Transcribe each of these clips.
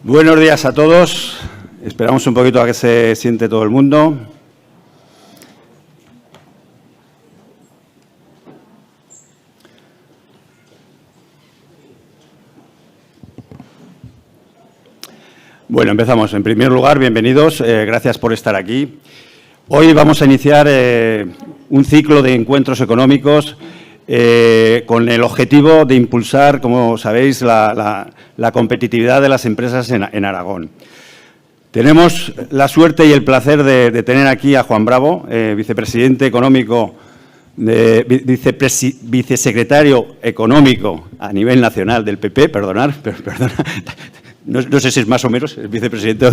Buenos días a todos. Esperamos un poquito a que se siente todo el mundo. Bueno, empezamos. En primer lugar, bienvenidos. Gracias por estar aquí. Hoy vamos a iniciar un ciclo de encuentros económicos con el objetivo de impulsar, como sabéis, la competitividad de las empresas en Aragón. Tenemos la suerte y el placer de tener aquí a Juan Bravo, vicepresidente económico, vicesecretario económico a nivel nacional del PP, perdona. No sé si es más o menos el vicepresidente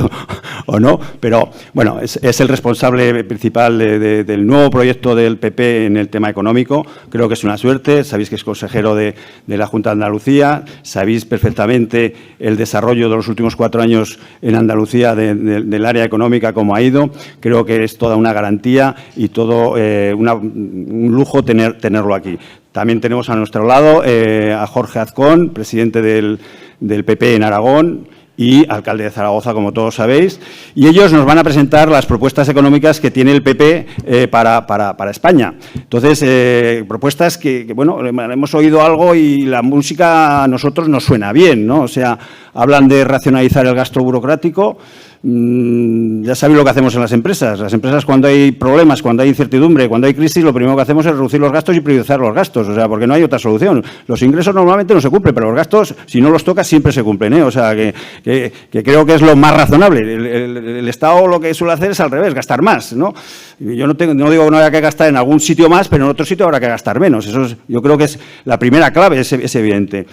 o no, pero bueno, es el responsable principal del nuevo proyecto del PP en el tema económico. Creo que es una suerte. Sabéis que es consejero de la Junta de Andalucía. Sabéis perfectamente el desarrollo de los últimos 4 años en Andalucía del área económica, cómo ha ido. Creo que es toda una garantía y todo un lujo tenerlo aquí. También tenemos a nuestro lado a Jorge Azcón, presidente del PP en Aragón y alcalde de Zaragoza, como todos sabéis, y ellos nos van a presentar las propuestas económicas que tiene el PP para España. Entonces, propuestas que, bueno, hemos oído algo y la música a nosotros nos suena bien, ¿no? O sea, hablan de racionalizar el gasto burocrático. Ya sabéis lo que hacemos en las empresas. Las empresas, cuando hay problemas, cuando hay incertidumbre, cuando hay crisis, lo primero que hacemos es reducir los gastos y priorizar los gastos, o sea, porque no hay otra solución. Los ingresos normalmente no se cumplen, pero los gastos, si no los tocas, siempre se cumplen, ¿eh? O sea, que creo que es lo más razonable. El Estado lo que suele hacer es al revés, gastar más, ¿no? Yo no digo que no haya que gastar en algún sitio más, pero en otro sitio habrá que gastar menos. Eso yo creo que es la primera clave, es evidente.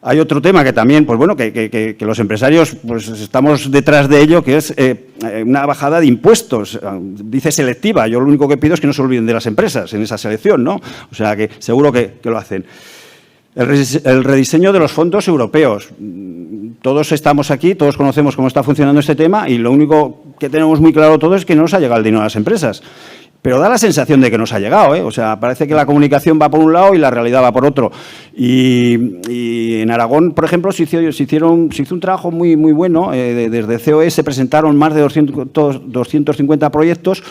Hay otro tema que también, pues bueno, que los empresarios pues estamos detrás de ello, que es una bajada de impuestos. Dice selectiva. Yo lo único que pido es que no se olviden de las empresas en esa selección, ¿no? O sea, que seguro que lo hacen. El rediseño de los fondos europeos. Todos estamos aquí, todos conocemos cómo está funcionando este tema y lo único que tenemos muy claro todo es que no nos ha llegado el dinero a las empresas. Pero da la sensación de que nos ha llegado, ¿eh? O sea, parece que la comunicación va por un lado y la realidad va por otro. Y en Aragón, por ejemplo, se hizo un trabajo muy bueno. Desde COE se presentaron más de 250 proyectos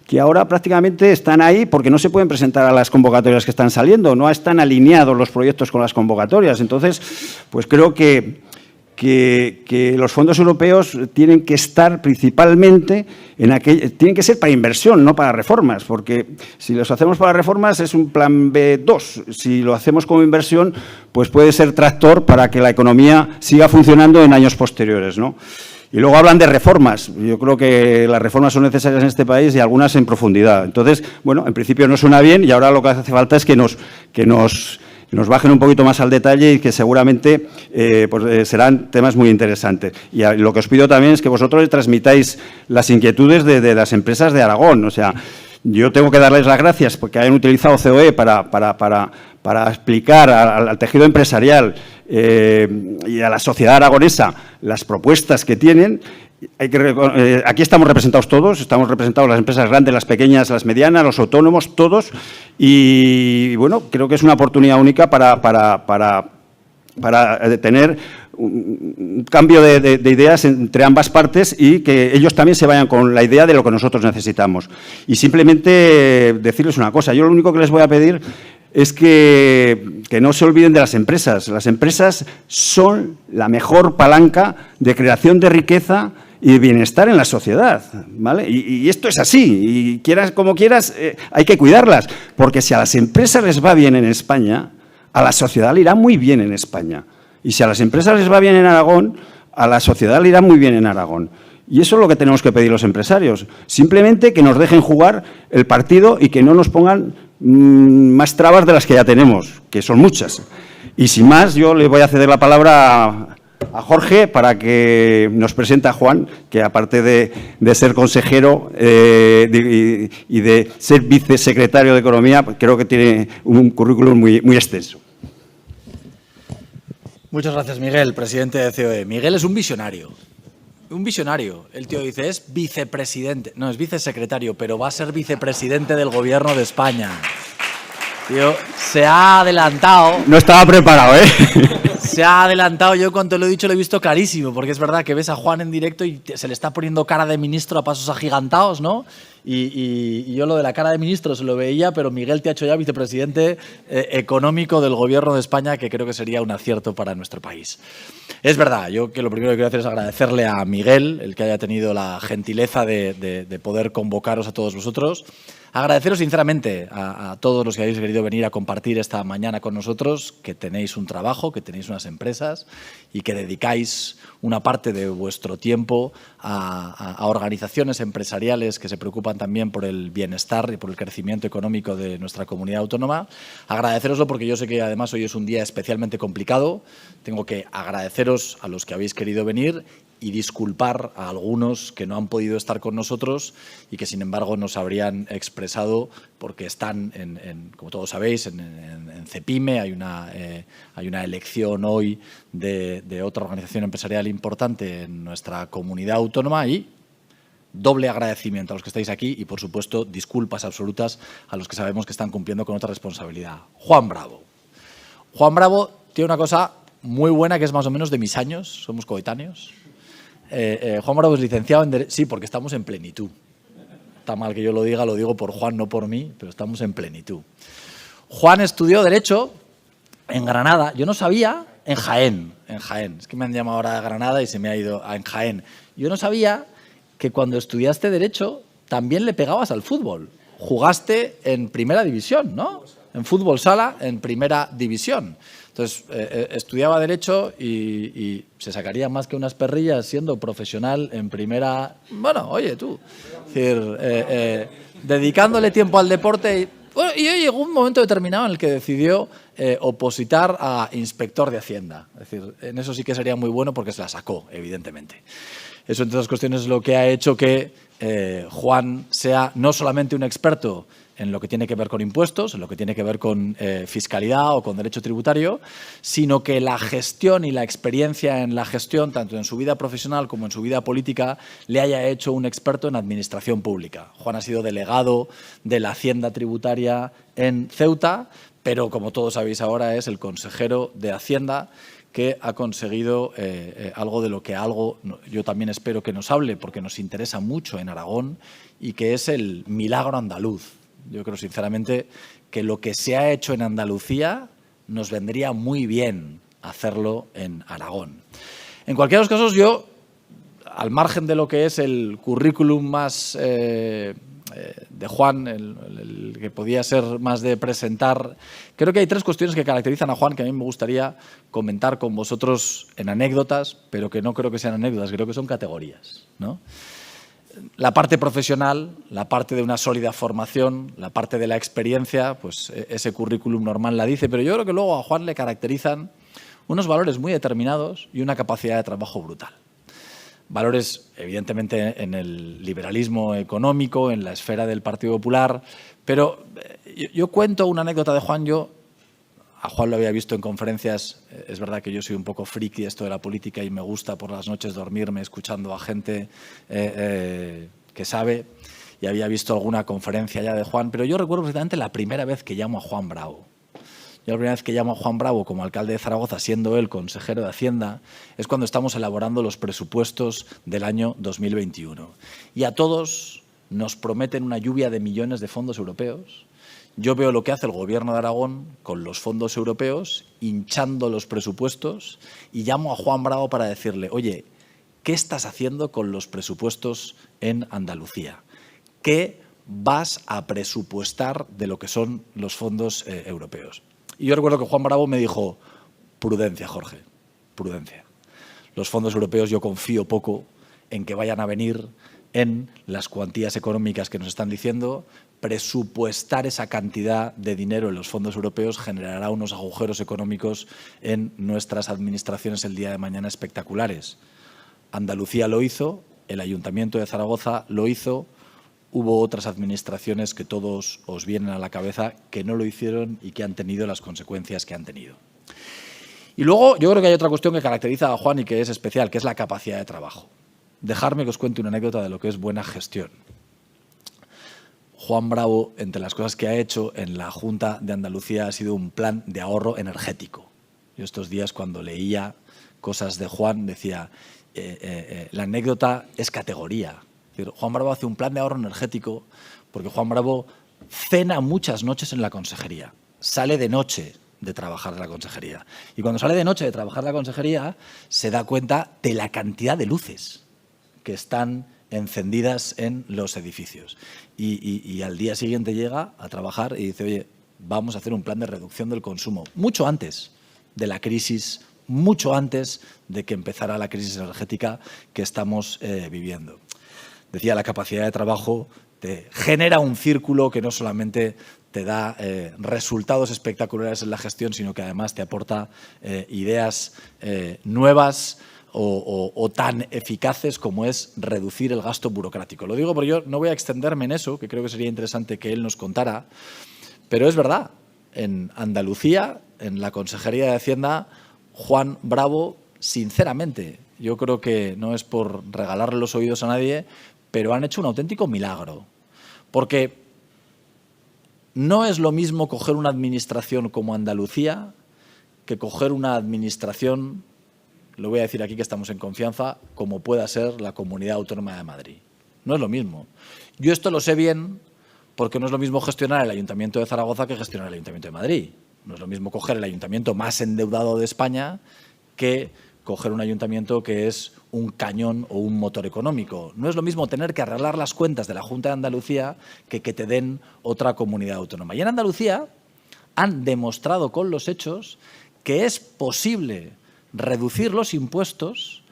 que ahora prácticamente están ahí porque no se pueden presentar a las convocatorias que están saliendo. No están alineados los proyectos con las convocatorias. Entonces, pues creo que los fondos europeos tienen que estar principalmente tienen que ser para inversión, no para reformas, porque si los hacemos para reformas es un plan B2. Si lo hacemos como inversión, pues puede ser tractor para que la economía siga funcionando en años posteriores, ¿no? Y luego hablan de reformas. Yo creo que las reformas son necesarias en este país y algunas en profundidad. Entonces, bueno, en principio no suena bien y ahora lo que hace falta es que nos bajen un poquito más al detalle y que seguramente pues, serán temas muy interesantes. Y lo que os pido también es que vosotros transmitáis las inquietudes de las empresas de Aragón. O sea, yo tengo que darles las gracias porque hayan utilizado COE para explicar al tejido empresarial y a la sociedad aragonesa las propuestas que tienen. Aquí estamos representados todos, estamos representados las empresas grandes, las pequeñas, las medianas, los autónomos, todos. Y bueno, creo que es una oportunidad única para tener un cambio de ideas entre ambas partes y que ellos también se vayan con la idea de lo que nosotros necesitamos. Y simplemente decirles una cosa, yo lo único que les voy a pedir es que no se olviden de las empresas. Las empresas son la mejor palanca de creación de riqueza y de bienestar en la sociedad, ¿vale? Y esto es así, y quieras como quieras, hay que cuidarlas, porque si a las empresas les va bien en España, a la sociedad le irá muy bien en España. Y si a las empresas les va bien en Aragón, a la sociedad le irá muy bien en Aragón. Y eso es lo que tenemos que pedir los empresarios. Simplemente que nos dejen jugar el partido y que no nos pongan más trabas de las que ya tenemos, que son muchas. Y sin más, yo le voy a ceder la palabra a Jorge para que nos presente a Juan, que aparte de ser consejero y de ser vicesecretario de Economía, creo que tiene un currículum muy extenso. Muchas gracias, Miguel, presidente de COE. Miguel es un visionario. Un visionario. El tío dice, es vicepresidente. No, es vicesecretario, pero va a ser vicepresidente del Gobierno de España. Tío, se ha adelantado. No estaba preparado, ¿eh? Se ha adelantado. Yo cuando lo he dicho lo he visto clarísimo, porque es verdad que ves a Juan en directo y se le está poniendo cara de ministro a pasos agigantados, ¿no? Y yo lo de la cara de ministro se lo veía, pero Miguel te ha hecho ya vicepresidente económico del Gobierno de España, que creo que sería un acierto para nuestro país. Es verdad, yo que lo primero que quiero hacer es agradecerle a Miguel el que haya tenido la gentileza de poder convocaros a todos vosotros. Agradeceros sinceramente a todos los que habéis querido venir a compartir esta mañana con nosotros, que tenéis un trabajo, que tenéis unas empresas y que dedicáis una parte de vuestro tiempo a organizaciones empresariales que se preocupan también por el bienestar y por el crecimiento económico de nuestra comunidad autónoma. Agradeceroslo porque yo sé que además hoy es un día especialmente complicado. Tengo que agradeceros a los que habéis querido venir y disculpar a algunos que no han podido estar con nosotros y que, sin embargo, nos habrían expresado porque están, como todos sabéis, en CEPIME. Hay una elección hoy de otra organización empresarial importante en nuestra comunidad autónoma y doble agradecimiento a los que estáis aquí y, por supuesto, disculpas absolutas a los que sabemos que están cumpliendo con otra responsabilidad. Juan Bravo. Juan Bravo tiene una cosa muy buena que es más o menos de mis años, somos coetáneos. Juan Bravo es licenciado en Derecho. Sí, porque estamos en plenitud. Está mal que yo lo digo por Juan, no por mí, pero estamos en plenitud. Juan estudió Derecho en Granada. Yo no sabía, en Jaén. Es que me han llamado ahora a Granada y se me ha ido a en Jaén. Yo no sabía que cuando estudiaste Derecho también le pegabas al fútbol. Jugaste en Primera División, ¿no? En fútbol sala, en Primera División. Entonces, estudiaba Derecho y se sacaría más que unas perrillas siendo profesional en primera... Bueno, oye, tú. Es decir, dedicándole tiempo al deporte. Y llegó un momento determinado en el que decidió opositar a inspector de Hacienda. Es decir, en eso sí que sería muy bueno porque se la sacó, evidentemente. Eso, entre otras cuestiones, es lo que ha hecho que Juan sea no solamente un experto en lo que tiene que ver con impuestos, en lo que tiene que ver con fiscalidad o con derecho tributario, sino que la gestión y la experiencia en la gestión, tanto en su vida profesional como en su vida política, le haya hecho un experto en administración pública. Juan ha sido delegado de la Hacienda Tributaria en Ceuta, pero como todos sabéis ahora es el consejero de Hacienda que ha conseguido algo de lo que yo también espero que nos hable, porque nos interesa mucho en Aragón, y que es el milagro andaluz. Yo creo sinceramente que lo que se ha hecho en Andalucía nos vendría muy bien hacerlo en Aragón. En cualquiera de los casos, yo, al margen de lo que es el currículum más de Juan, el que podía ser más de presentar, creo que hay tres cuestiones que caracterizan a Juan que a mí me gustaría comentar con vosotros en anécdotas, pero que no creo que sean anécdotas, creo que son categorías, ¿no? La parte profesional, la parte de una sólida formación, la parte de la experiencia, pues ese currículum normal la dice, pero yo creo que luego a Juan le caracterizan unos valores muy determinados y una capacidad de trabajo brutal. Valores, evidentemente, en el liberalismo económico, en la esfera del Partido Popular, pero yo cuento una anécdota de Juan. Yo a Juan lo había visto en conferencias. Es verdad que yo soy un poco friki de esto de la política y me gusta por las noches dormirme escuchando a gente que sabe, y había visto alguna conferencia ya de Juan, pero yo recuerdo perfectamente la primera vez que llamo a Juan Bravo. Yo la primera vez que llamo a Juan Bravo como alcalde de Zaragoza, siendo él consejero de Hacienda, es cuando estamos elaborando los presupuestos del año 2021. Y a todos nos prometen una lluvia de millones de fondos europeos. Yo veo lo que hace el Gobierno de Aragón con los fondos europeos, hinchando los presupuestos, y llamo a Juan Bravo para decirle, oye, ¿qué estás haciendo con los presupuestos en Andalucía? ¿Qué vas a presupuestar de lo que son los fondos europeos? Y yo recuerdo que Juan Bravo me dijo, prudencia, Jorge, prudencia. Los fondos europeos yo confío poco en que vayan a venir en las cuantías económicas que nos están diciendo. Presupuestar esa cantidad de dinero en los fondos europeos generará unos agujeros económicos en nuestras administraciones el día de mañana espectaculares. Andalucía lo hizo, el Ayuntamiento de Zaragoza lo hizo, hubo otras administraciones que todos os vienen a la cabeza que no lo hicieron y que han tenido las consecuencias que han tenido. Y luego yo creo que hay otra cuestión que caracteriza a Juan y que es especial, que es la capacidad de trabajo. Dejarme que os cuente una anécdota de lo que es buena gestión. Juan Bravo, entre las cosas que ha hecho en la Junta de Andalucía, ha sido un plan de ahorro energético. Yo estos días cuando leía cosas de Juan decía, la anécdota es categoría. Es decir, Juan Bravo hace un plan de ahorro energético porque Juan Bravo cena muchas noches en la consejería, sale de noche de trabajar en la consejería. Y cuando sale de noche de trabajar en la consejería se da cuenta de la cantidad de luces que están encendidas en los edificios. Y al día siguiente llega a trabajar y dice, oye, vamos a hacer un plan de reducción del consumo, mucho antes de la crisis, mucho antes de que empezara la crisis energética que estamos viviendo. Decía, la capacidad de trabajo te genera un círculo que no solamente te da resultados espectaculares en la gestión, sino que además te aporta ideas nuevas o tan eficaces como es reducir el gasto burocrático. Lo digo porque yo no voy a extenderme en eso, que creo que sería interesante que él nos contara, pero es verdad, en Andalucía, en la Consejería de Hacienda, Juan Bravo, sinceramente, yo creo que no es por regalarle los oídos a nadie, pero han hecho un auténtico milagro. Porque no es lo mismo coger una administración como Andalucía que coger una administración, lo voy a decir aquí que estamos en confianza, como pueda ser la Comunidad Autónoma de Madrid. No es lo mismo. Yo esto lo sé bien porque no es lo mismo gestionar el Ayuntamiento de Zaragoza que gestionar el Ayuntamiento de Madrid. No es lo mismo coger el ayuntamiento más endeudado de España que coger un ayuntamiento que es un cañón o un motor económico. No es lo mismo tener que arreglar las cuentas de la Junta de Andalucía que te den otra comunidad autónoma. Y en Andalucía han demostrado con los hechos que es posible reducir los impuestos,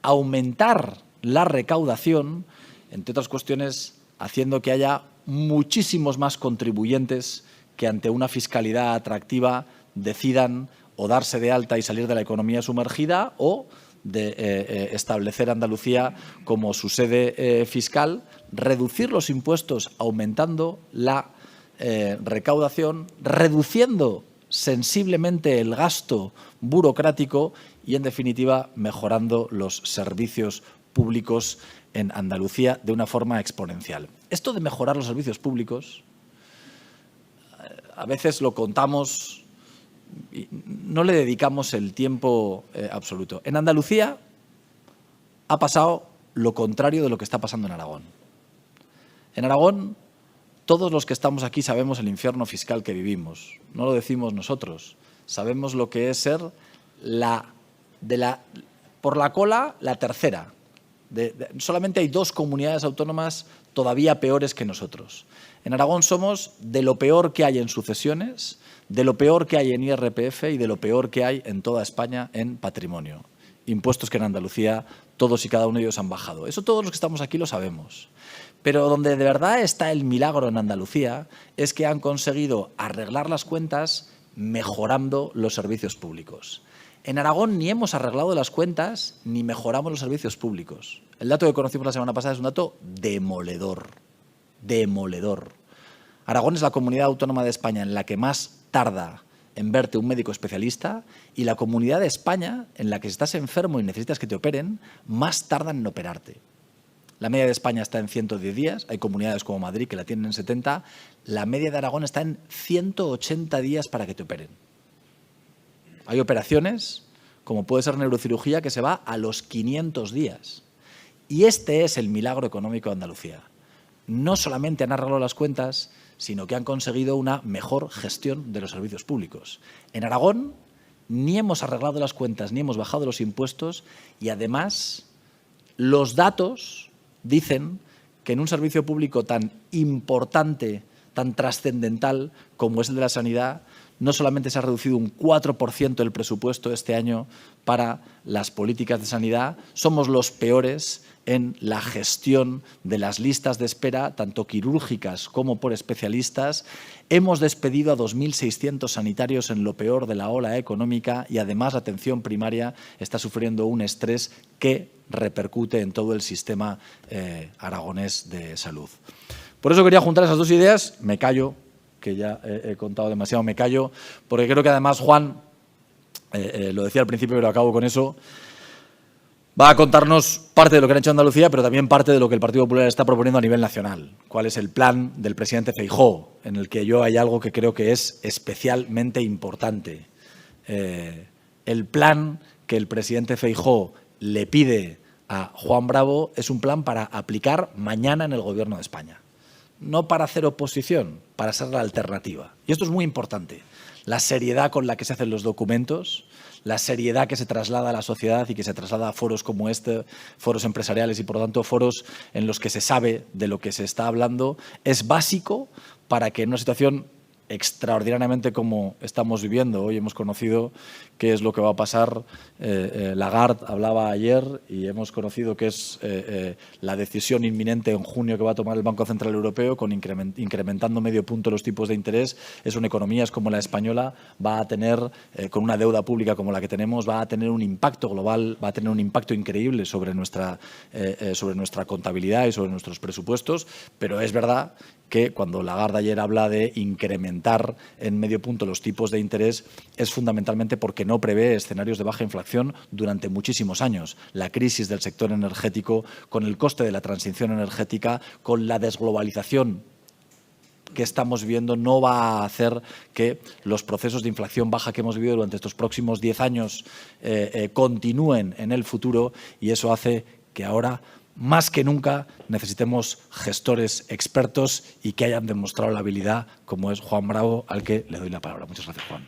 aumentar la recaudación, entre otras cuestiones, haciendo que haya muchísimos más contribuyentes que ante una fiscalidad atractiva decidan o darse de alta y salir de la economía sumergida o de establecer Andalucía como su sede fiscal, reducir los impuestos aumentando la recaudación, reduciendo sensiblemente el gasto burocrático y, en definitiva, mejorando los servicios públicos en Andalucía de una forma exponencial. Esto de mejorar los servicios públicos, a veces lo contamos y no le dedicamos el tiempo absoluto. En Andalucía ha pasado lo contrario de lo que está pasando en Aragón. En Aragón, todos los que estamos aquí sabemos el infierno fiscal que vivimos. No lo decimos nosotros. Sabemos lo que es ser por la cola la tercera. Solamente hay 2 comunidades autónomas todavía peores que nosotros. En Aragón somos de lo peor que hay en sucesiones, de lo peor que hay en IRPF y de lo peor que hay en toda España en patrimonio. Impuestos que en Andalucía todos y cada uno de ellos han bajado. Eso todos los que estamos aquí lo sabemos. Pero donde de verdad está el milagro en Andalucía es que han conseguido arreglar las cuentas mejorando los servicios públicos. En Aragón ni hemos arreglado las cuentas ni mejoramos los servicios públicos. El dato que conocimos la semana pasada es un dato demoledor. Demoledor. Aragón es la comunidad autónoma de España en la que más tarda en verte un médico especialista y la comunidad de España en la que si estás enfermo y necesitas que te operen, más tardan en operarte. La media de España está en 110 días, hay comunidades como Madrid que la tienen en 70, la media de Aragón está en 180 días para que te operen. Hay operaciones, como puede ser neurocirugía, que se va a los 500 días. Y este es el milagro económico de Andalucía. No solamente han arreglado las cuentas, sino que han conseguido una mejor gestión de los servicios públicos. En Aragón ni hemos arreglado las cuentas ni hemos bajado los impuestos y además los datos dicen que en un servicio público tan importante, tan trascendental como es el de la sanidad, no solamente se ha reducido un 4% el presupuesto este año para las políticas de sanidad, somos los peores en la gestión de las listas de espera, tanto quirúrgicas como por especialistas. Hemos despedido a 2.600 sanitarios en lo peor de la ola económica y además la atención primaria está sufriendo un estrés que repercute en todo el sistema aragonés de salud. Por eso quería juntar esas 2 ideas. Me callo, que ya he contado demasiado, me callo, porque creo que además Juan, lo decía al principio pero acabo con eso, va a contarnos parte de lo que han hecho en Andalucía, pero también parte de lo que el Partido Popular está proponiendo a nivel nacional. Cuál es el plan del presidente Feijóo, en el que hay algo que creo que es especialmente importante. el plan que el presidente Feijóo le pide a Juan Bravo es un plan para aplicar mañana en el Gobierno de España. No para hacer oposición, para ser la alternativa. Y esto es muy importante. La seriedad con la que se hacen los documentos, la seriedad que se traslada a la sociedad y que se traslada a foros como este, foros empresariales y, por lo tanto, foros en los que se sabe de lo que se está hablando, es básico para que en una situación extraordinariamente como estamos viviendo. Hoy hemos conocido qué es lo que va a pasar. Lagarde hablaba ayer y hemos conocido que es la decisión inminente en junio que va a tomar el Banco Central Europeo, con incrementando medio punto los tipos de interés. Eso en economías como la española va a tener, con una deuda pública como la que tenemos, va a tener un impacto global, va a tener un impacto increíble sobre nuestra contabilidad y sobre nuestros presupuestos. Pero es verdad que cuando Lagarde ayer habla de incrementar en medio punto los tipos de interés, es fundamentalmente porque no prevé escenarios de baja inflación durante muchísimos años. La crisis del sector energético, con el coste de la transición energética, con la desglobalización que estamos viendo, no va a hacer que los procesos de inflación baja que hemos vivido durante estos próximos 10 años continúen en el futuro, y eso hace que ahora, más que nunca, necesitemos gestores expertos y que hayan demostrado la habilidad, como es Juan Bravo, al que le doy la palabra. Muchas gracias, Juan.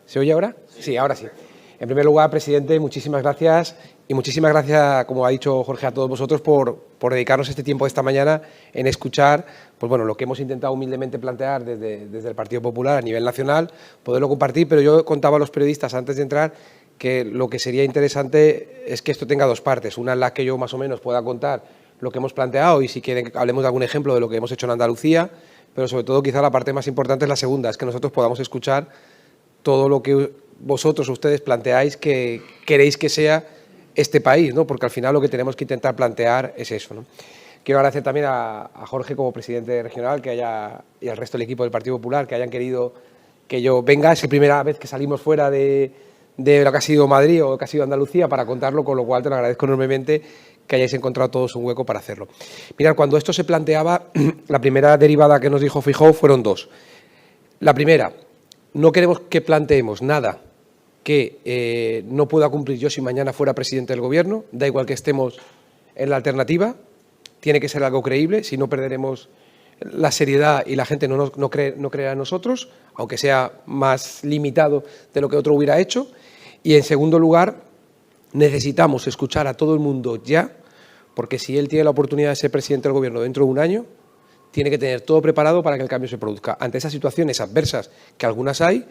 ¿Se oye ahora? Sí, ahora sí. En primer lugar, presidente, muchísimas gracias y muchísimas gracias, como ha dicho Jorge, a todos vosotros por dedicarnos este tiempo esta mañana en escuchar, pues bueno, lo que hemos intentado humildemente plantear desde el Partido Popular a nivel nacional, poderlo compartir. Pero yo contaba a los periodistas antes de entrar que lo que sería interesante es que esto tenga dos partes, una en la que yo más o menos pueda contar lo que hemos planteado y, si quieren, hablemos de algún ejemplo de lo que hemos hecho en Andalucía, pero sobre todo quizá la parte más importante es la segunda, es que nosotros podamos escuchar todo lo que vosotros, ustedes, planteáis que queréis que sea este país, ¿no? Porque al final lo que tenemos que intentar plantear es eso, ¿no? Quiero agradecer también a Jorge, como presidente regional, y al resto del equipo del Partido Popular, que hayan querido que yo venga. Es la primera vez que salimos fuera de lo que ha sido Madrid o lo que ha sido Andalucía para contarlo, con lo cual te lo agradezco enormemente que hayáis encontrado todos un hueco para hacerlo. Mirad, cuando esto se planteaba, la primera derivada que nos dijo Feijóo fueron dos. La primera: no queremos que planteemos nada que no pueda cumplir yo si mañana fuera presidente del Gobierno, da igual que estemos en la alternativa, tiene que ser algo creíble, si no perderemos la seriedad y la gente no creerá en nosotros, aunque sea más limitado de lo que otro hubiera hecho. Y, en segundo lugar, necesitamos escuchar a todo el mundo ya, porque si él tiene la oportunidad de ser presidente del Gobierno dentro de un año, tiene que tener todo preparado para que el cambio se produzca. Ante esas situaciones adversas, que algunas hay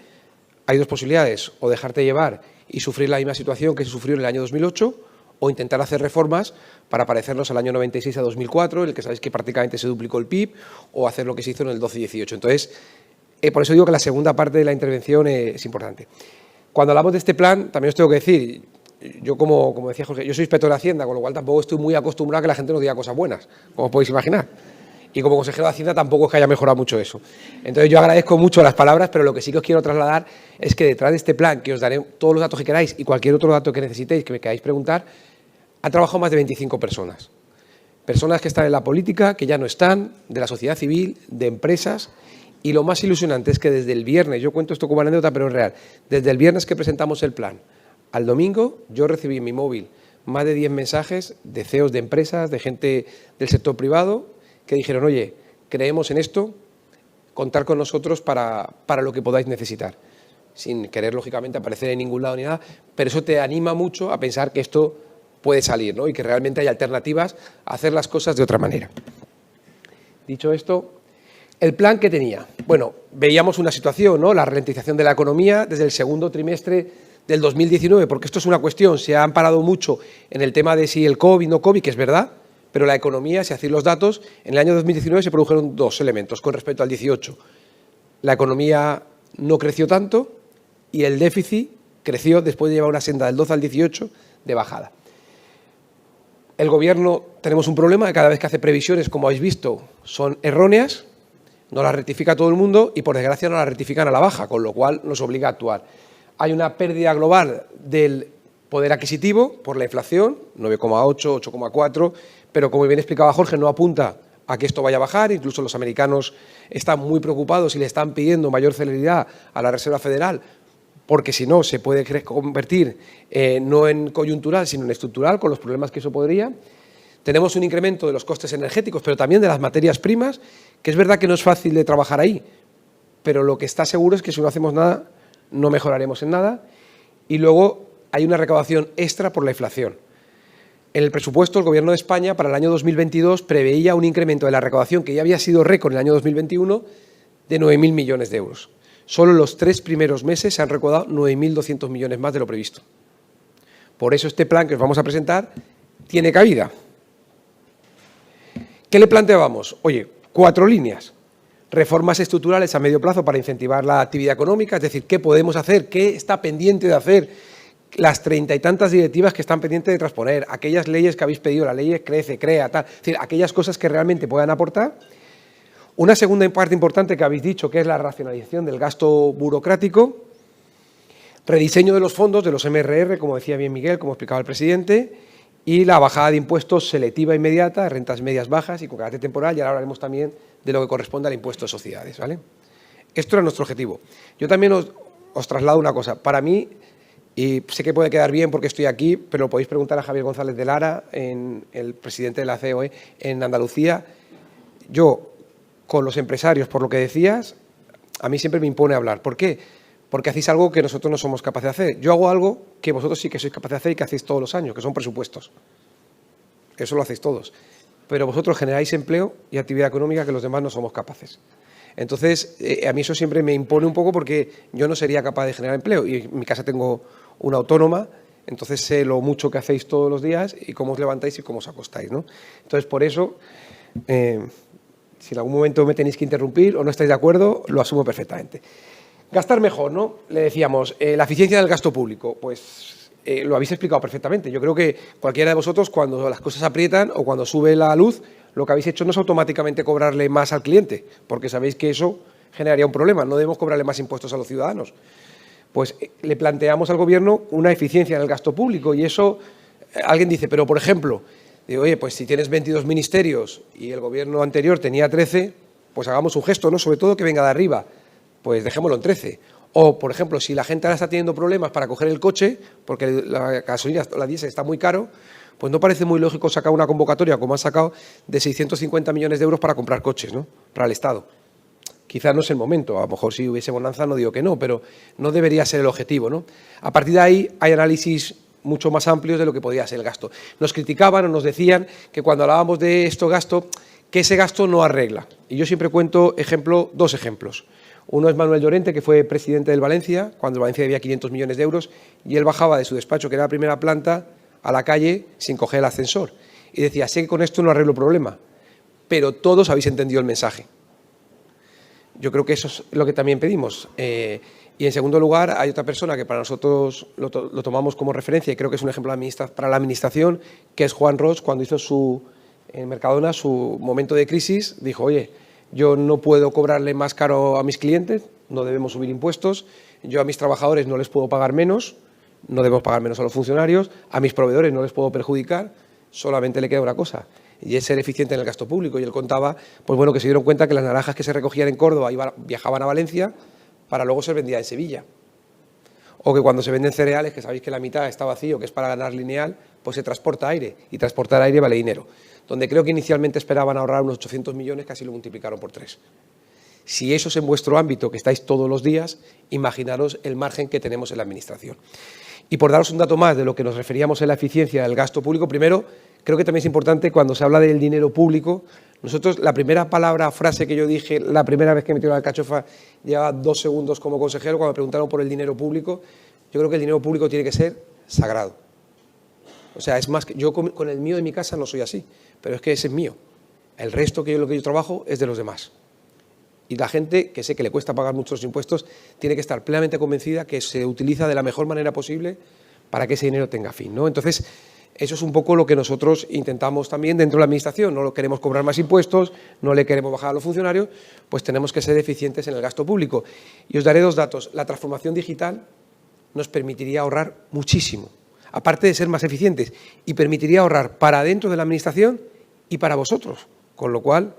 dos posibilidades: o dejarte llevar y sufrir la misma situación que se sufrió en el año 2008, o intentar hacer reformas para parecernos al año 96 a 2004, en el que sabéis que prácticamente se duplicó el PIB, o hacer lo que se hizo en el 12-18. Entonces, por eso digo que la segunda parte de la intervención es importante. Cuando hablamos de este plan, también os tengo que decir, yo como decía Jorge, yo soy inspector de Hacienda, con lo cual tampoco estoy muy acostumbrado a que la gente nos diga cosas buenas, como podéis imaginar. Y como consejero de Hacienda tampoco es que haya mejorado mucho eso. Entonces yo agradezco mucho las palabras, pero lo que sí que os quiero trasladar es que detrás de este plan, que os daré todos los datos que queráis y cualquier otro dato que necesitéis, que me queráis preguntar, han trabajado más de 25 personas. Personas que están en la política, que ya no están, de la sociedad civil, de empresas. Y lo más ilusionante es que desde el viernes, yo cuento esto como anécdota, pero es real, desde el viernes que presentamos el plan al domingo, yo recibí en mi móvil más de 10 mensajes de CEOs de empresas, de gente del sector privado, que dijeron: oye, creemos en esto, contar con nosotros para lo que podáis necesitar. Sin querer, lógicamente, aparecer en ningún lado ni nada, pero eso te anima mucho a pensar que esto puede salir, ¿no? Y que realmente hay alternativas a hacer las cosas de otra manera. Dicho esto, ¿el plan qué tenía? Bueno, veíamos una situación, ¿no? La ralentización de la economía desde el segundo trimestre del 2019, porque esto es una cuestión, se ha amparado mucho en el tema de si el COVID, no COVID, que es verdad, pero la economía, si hacéis los datos, en el año 2019 se produjeron dos elementos con respecto al 18. La economía no creció tanto y el déficit creció después de llevar una senda del 12 al 18 de bajada. El Gobierno tenemos un problema que cada vez que hace previsiones, como habéis visto, son erróneas, no las rectifica todo el mundo y por desgracia no las rectifican a la baja, con lo cual nos obliga a actuar. Hay una pérdida global del poder adquisitivo por la inflación, 9,8, 8,4, pero como bien explicaba Jorge, no apunta a que esto vaya a bajar, incluso los americanos están muy preocupados y le están pidiendo mayor celeridad a la Reserva Federal, porque si no se puede convertir no en coyuntural, sino en estructural, con los problemas que eso podría. Tenemos un incremento de los costes energéticos, pero también de las materias primas, que es verdad que no es fácil de trabajar ahí, pero lo que está seguro es que si no hacemos nada, no mejoraremos en nada. Y luego hay una recaudación extra por la inflación. En el presupuesto, el Gobierno de España para el año 2022 preveía un incremento de la recaudación, que ya había sido récord en el año 2021, de 9.000 millones de euros. Solo en los 3 primeros meses se han recaudado 9.200 millones más de lo previsto. Por eso este plan que os vamos a presentar tiene cabida. ¿Qué le planteábamos? Oye, 4 líneas. Reformas estructurales a medio plazo para incentivar la actividad económica, es decir, ¿qué podemos hacer? ¿Qué está pendiente de hacer? Las 30 y tantas directivas que están pendientes de transponer, aquellas leyes que habéis pedido, la ley Crece, Crea, tal, es decir, aquellas cosas que realmente puedan aportar. Una segunda parte importante que habéis dicho, que es la racionalización del gasto burocrático, rediseño de los fondos, de los MRR, como decía bien Miguel, como explicaba el presidente, y la bajada de impuestos selectiva inmediata, rentas medias bajas y con carácter temporal, y ahora hablaremos también de lo que corresponde al impuesto de sociedades, ¿vale? Esto era nuestro objetivo. Yo también os traslado una cosa. Para mí, y sé que puede quedar bien porque estoy aquí, pero lo podéis preguntar a Javier González de Lara, el presidente de la COE, en Andalucía. Yo, con los empresarios, por lo que decías, a mí siempre me impone hablar. ¿Por qué? Porque hacéis algo que nosotros no somos capaces de hacer. Yo hago algo que vosotros sí que sois capaces de hacer y que hacéis todos los años, que son presupuestos. Eso lo hacéis todos. Pero vosotros generáis empleo y actividad económica que los demás no somos capaces. Entonces, a mí eso siempre me impone un poco porque yo no sería capaz de generar empleo. Y en mi casa tengo una autónoma, entonces sé lo mucho que hacéis todos los días y cómo os levantáis y cómo os acostáis, ¿no? Entonces, por eso, si en algún momento me tenéis que interrumpir o no estáis de acuerdo, lo asumo perfectamente. Gastar mejor, ¿no? Le decíamos, la eficiencia del gasto público, pues lo habéis explicado perfectamente. Yo creo que cualquiera de vosotros, cuando las cosas aprietan o cuando sube la luz, lo que habéis hecho no es automáticamente cobrarle más al cliente, porque sabéis que eso generaría un problema. No debemos cobrarle más impuestos a los ciudadanos. Pues le planteamos al Gobierno una eficiencia en el gasto público y eso, alguien dice, pero por ejemplo, digo, oye, pues si tienes 22 ministerios y el Gobierno anterior tenía 13, pues hagamos un gesto, ¿no? Sobre todo que venga de arriba, pues dejémoslo en 13. O, por ejemplo, si la gente ahora está teniendo problemas para coger el coche, porque la gasolina, la diésel está muy caro, pues no parece muy lógico sacar una convocatoria, como han sacado, de 650 millones de euros para comprar coches, ¿no? Para el Estado. Quizás no es el momento, a lo mejor si hubiese bonanza no digo que no, pero no debería ser el objetivo, ¿no? A partir de ahí hay análisis mucho más amplios de lo que podría ser el gasto. Nos criticaban o nos decían que cuando hablábamos de esto gasto, que ese gasto no arregla. Y yo siempre cuento dos ejemplos. Uno es Manuel Llorente, que fue presidente del Valencia, cuando el Valencia debía 500 millones de euros, y él bajaba de su despacho, que era la primera planta, a la calle sin coger el ascensor. Y decía, sé que con esto no arreglo el problema, pero todos habéis entendido el mensaje. Yo creo que eso es lo que también pedimos. Y en segundo lugar, hay otra persona que para nosotros lo tomamos como referencia y creo que es un ejemplo para la Administración, que es Juan Ros, cuando hizo en Mercadona su momento de crisis, dijo, oye, yo no puedo cobrarle más caro a mis clientes, no debemos subir impuestos, yo a mis trabajadores no les puedo pagar menos, no debemos pagar menos a los funcionarios, a mis proveedores no les puedo perjudicar, solamente le queda una cosa, y es ser eficiente en el gasto público. Y él contaba, pues bueno, que se dieron cuenta que las naranjas que se recogían en Córdoba viajaban a Valencia para luego ser vendidas en Sevilla. O que cuando se venden cereales, que sabéis que la mitad está vacío, que es para ganar lineal, pues se transporta aire, y transportar aire vale dinero. Donde creo que inicialmente esperaban ahorrar unos 800 millones, casi lo multiplicaron por 3. Si eso es en vuestro ámbito, que estáis todos los días, imaginaros el margen que tenemos en la Administración. Y por daros un dato más de lo que nos referíamos en la eficiencia del gasto público, primero, creo que también es importante cuando se habla del dinero público, nosotros la primera frase que yo dije la primera vez que me metí en la alcachofa, llevaba 2 segundos como consejero, cuando me preguntaron por el dinero público, yo creo que el dinero público tiene que ser sagrado. O sea, es más que yo con el mío de mi casa no soy así, pero es que ese es mío. El resto lo que yo trabajo es de los demás. Y la gente, que sé que le cuesta pagar muchos impuestos, tiene que estar plenamente convencida que se utiliza de la mejor manera posible para que ese dinero tenga fin, ¿no? Entonces, eso es un poco lo que nosotros intentamos también dentro de la Administración. No queremos cobrar más impuestos, no le queremos bajar a los funcionarios, pues tenemos que ser eficientes en el gasto público. Y os daré 2 datos. La transformación digital nos permitiría ahorrar muchísimo, aparte de ser más eficientes, y permitiría ahorrar para dentro de la Administración y para vosotros, con lo cual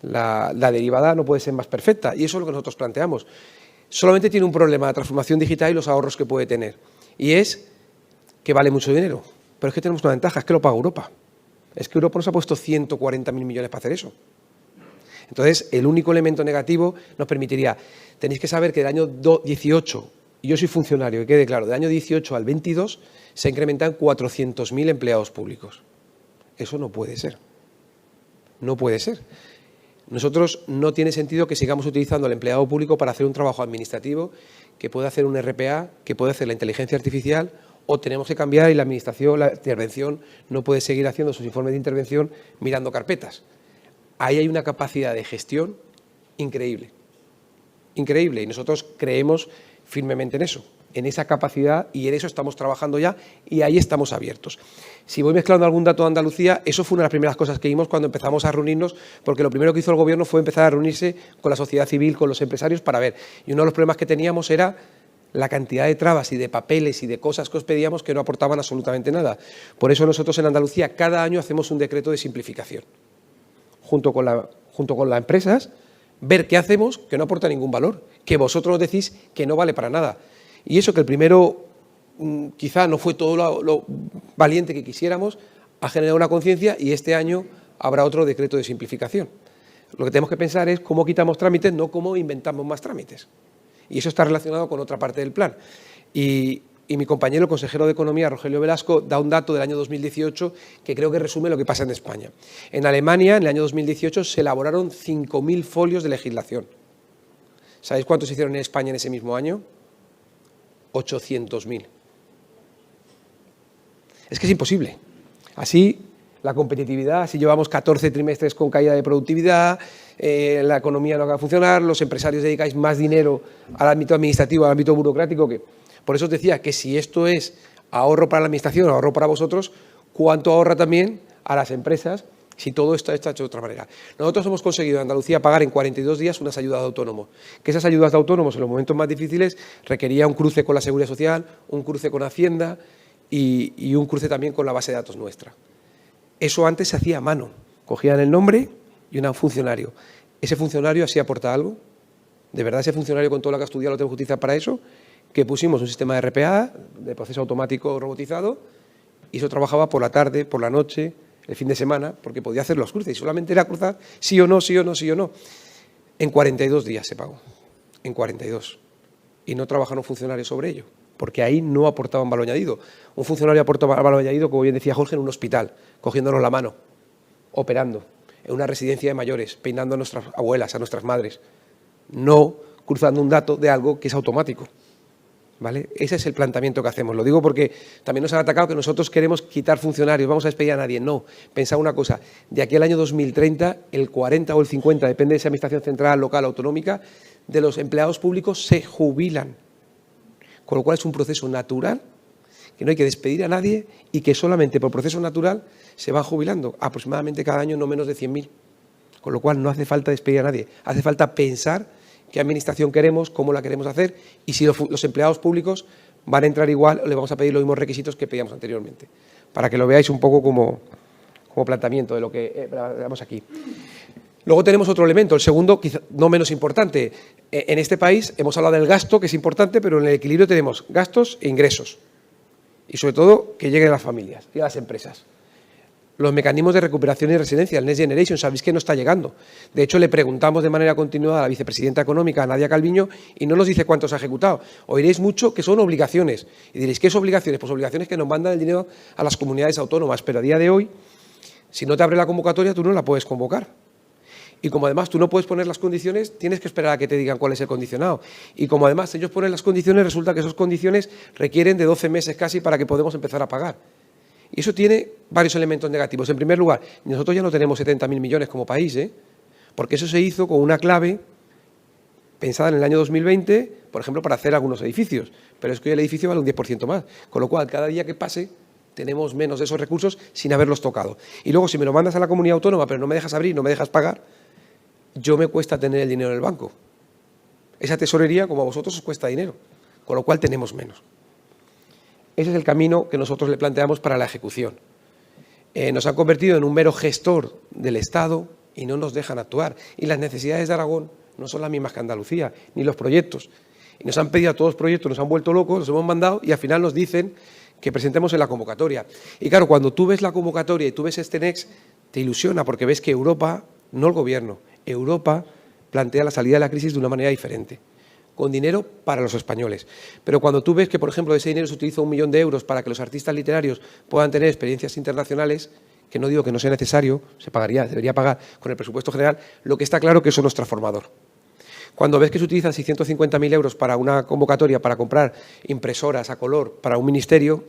la derivada no puede ser más perfecta, y eso es lo que nosotros planteamos. Solamente tiene un problema la transformación digital y los ahorros que puede tener, y es que vale mucho dinero, pero es que tenemos una ventaja, es que lo paga Europa. Es que Europa nos ha puesto 140.000 millones para hacer eso. Entonces, el único elemento negativo nos permitiría, tenéis que saber que del año 18, y yo soy funcionario, que quede claro, del año 18 al 22 se incrementan 400.000 empleados públicos. Eso no puede ser. No puede ser. Nosotros no tiene sentido que sigamos utilizando al empleado público para hacer un trabajo administrativo que puede hacer un RPA, que puede hacer la inteligencia artificial, o tenemos que cambiar y la Administración, la intervención, no puede seguir haciendo sus informes de intervención mirando carpetas. Ahí hay una capacidad de gestión increíble, increíble, y nosotros creemos firmemente en eso, en esa capacidad, y en eso estamos trabajando ya, y ahí estamos abiertos. Si voy mezclando algún dato de Andalucía, eso fue una de las primeras cosas que vimos cuando empezamos a reunirnos, porque lo primero que hizo el Gobierno fue empezar a reunirse con la sociedad civil, con los empresarios, para ver. Y uno de los problemas que teníamos era la cantidad de trabas y de papeles y de cosas que os pedíamos que no aportaban absolutamente nada. Por eso nosotros en Andalucía cada año hacemos un decreto de simplificación, junto con las empresas, ver qué hacemos que no aporta ningún valor, que vosotros nos decís que no vale para nada. Y eso que el primero quizá no fue todo lo valiente que quisiéramos, ha generado una conciencia, y este año habrá otro decreto de simplificación. Lo que tenemos que pensar es cómo quitamos trámites, no cómo inventamos más trámites. Y eso está relacionado con otra parte del plan. Y mi compañero, el consejero de Economía, Rogelio Velasco, da un dato del año 2018 que creo que resume lo que pasa en España. En Alemania, en el año 2018, se elaboraron 5.000 folios de legislación. ¿Sabéis cuántos se hicieron en España en ese mismo año? 800.000. Es que es imposible. Así, la competitividad, así llevamos 14 trimestres con caída de productividad, la economía no va a funcionar, los empresarios dedicáis más dinero al ámbito administrativo, al ámbito burocrático. Por eso os decía que si esto es ahorro para la Administración, ahorro para vosotros, ¿cuánto ahorra también a las empresas si todo esto está hecho de otra manera? Nosotros hemos conseguido en Andalucía pagar en 42 días unas ayudas de autónomos, que esas ayudas de autónomos en los momentos más difíciles requería un cruce con la Seguridad Social, un cruce con Hacienda y un cruce también con la base de datos nuestra. Eso antes se hacía a mano, cogían el nombre y un funcionario. ¿Ese funcionario así aporta algo? ¿De verdad ese funcionario con todo lo que ha estudiado lo tenemos que utilizar para eso? Que pusimos un sistema de RPA, de proceso automático robotizado, y eso trabajaba por la tarde, por la noche, el fin de semana, porque podía hacer los cruces, y solamente era cruzar sí o no, sí o no, sí o no. En 42 días se pagó, en 42. Y no trabajaron funcionarios sobre ello, porque ahí no aportaban valor añadido. Un funcionario aporta valor añadido, como bien decía Jorge, en un hospital, cogiéndonos la mano, operando, en una residencia de mayores, peinando a nuestras abuelas, a nuestras madres, no cruzando un dato de algo que es automático. ¿Vale? Ese es el planteamiento que hacemos. Lo digo porque también nos han atacado que nosotros queremos quitar funcionarios, vamos a despedir a nadie. No, pensad una cosa, de aquí al año 2030, el 40 o el 50, depende de esa administración central, local, autonómica, de los empleados públicos se jubilan. Con lo cual es un proceso natural, que no hay que despedir a nadie y que solamente por proceso natural se van jubilando, aproximadamente cada año no menos de 100.000. Con lo cual no hace falta despedir a nadie, hace falta pensar qué administración queremos, cómo la queremos hacer y si los empleados públicos van a entrar igual o le vamos a pedir los mismos requisitos que pedíamos anteriormente, para que lo veáis un poco como planteamiento de lo que veamos aquí. Luego tenemos otro elemento, el segundo, quizá no menos importante. En este país hemos hablado del gasto, que es importante, pero en el equilibrio tenemos gastos e ingresos. Y sobre todo, que lleguen a las familias y a las empresas. Los mecanismos de recuperación y resiliencia, el Next Generation, sabéis que no está llegando. De hecho, le preguntamos de manera continuada a la vicepresidenta económica, Nadia Calviño, y no nos dice cuánto se ha ejecutado. Oiréis mucho que son obligaciones. Y diréis, ¿qué son obligaciones? Pues obligaciones que nos mandan el dinero a las comunidades autónomas. Pero a día de hoy, si no te abre la convocatoria, tú no la puedes convocar. Y como además tú no puedes poner las condiciones, tienes que esperar a que te digan cuál es el condicionado. Y como además ellos ponen las condiciones, resulta que esas condiciones requieren de 12 meses casi para que podamos empezar a pagar. Y eso tiene varios elementos negativos. En primer lugar, nosotros ya no tenemos 70.000 millones como país, porque eso se hizo con una clave pensada en el año 2020, por ejemplo, para hacer algunos edificios. Pero es que hoy el edificio vale un 10% más. Con lo cual, cada día que pase, tenemos menos de esos recursos sin haberlos tocado. Y luego, si me lo mandas a la comunidad autónoma, pero no me dejas abrir, no me dejas pagar, yo me cuesta tener el dinero en el banco. Esa tesorería, como a vosotros, os cuesta dinero. Con lo cual, tenemos menos. Ese es el camino que nosotros le planteamos para la ejecución. Nos han convertido en un mero gestor del Estado y no nos dejan actuar. Y las necesidades de Aragón no son las mismas que Andalucía, ni los proyectos. Y nos han pedido a todos los proyectos, nos han vuelto locos, los hemos mandado y al final nos dicen que presentemos en la convocatoria. Y claro, cuando tú ves la convocatoria y tú ves este Next, te ilusiona porque ves que Europa, no el Gobierno, Europa plantea la salida de la crisis de una manera diferente, con dinero para los españoles. Pero cuando tú ves que, por ejemplo, de ese dinero se utiliza 1 millón de euros para que los artistas literarios puedan tener experiencias internacionales, que no digo que no sea necesario, se pagaría, debería pagar con el presupuesto general, lo que está claro que eso no es transformador. Cuando ves que se utilizan 650.000 euros para una convocatoria para comprar impresoras a color para un ministerio,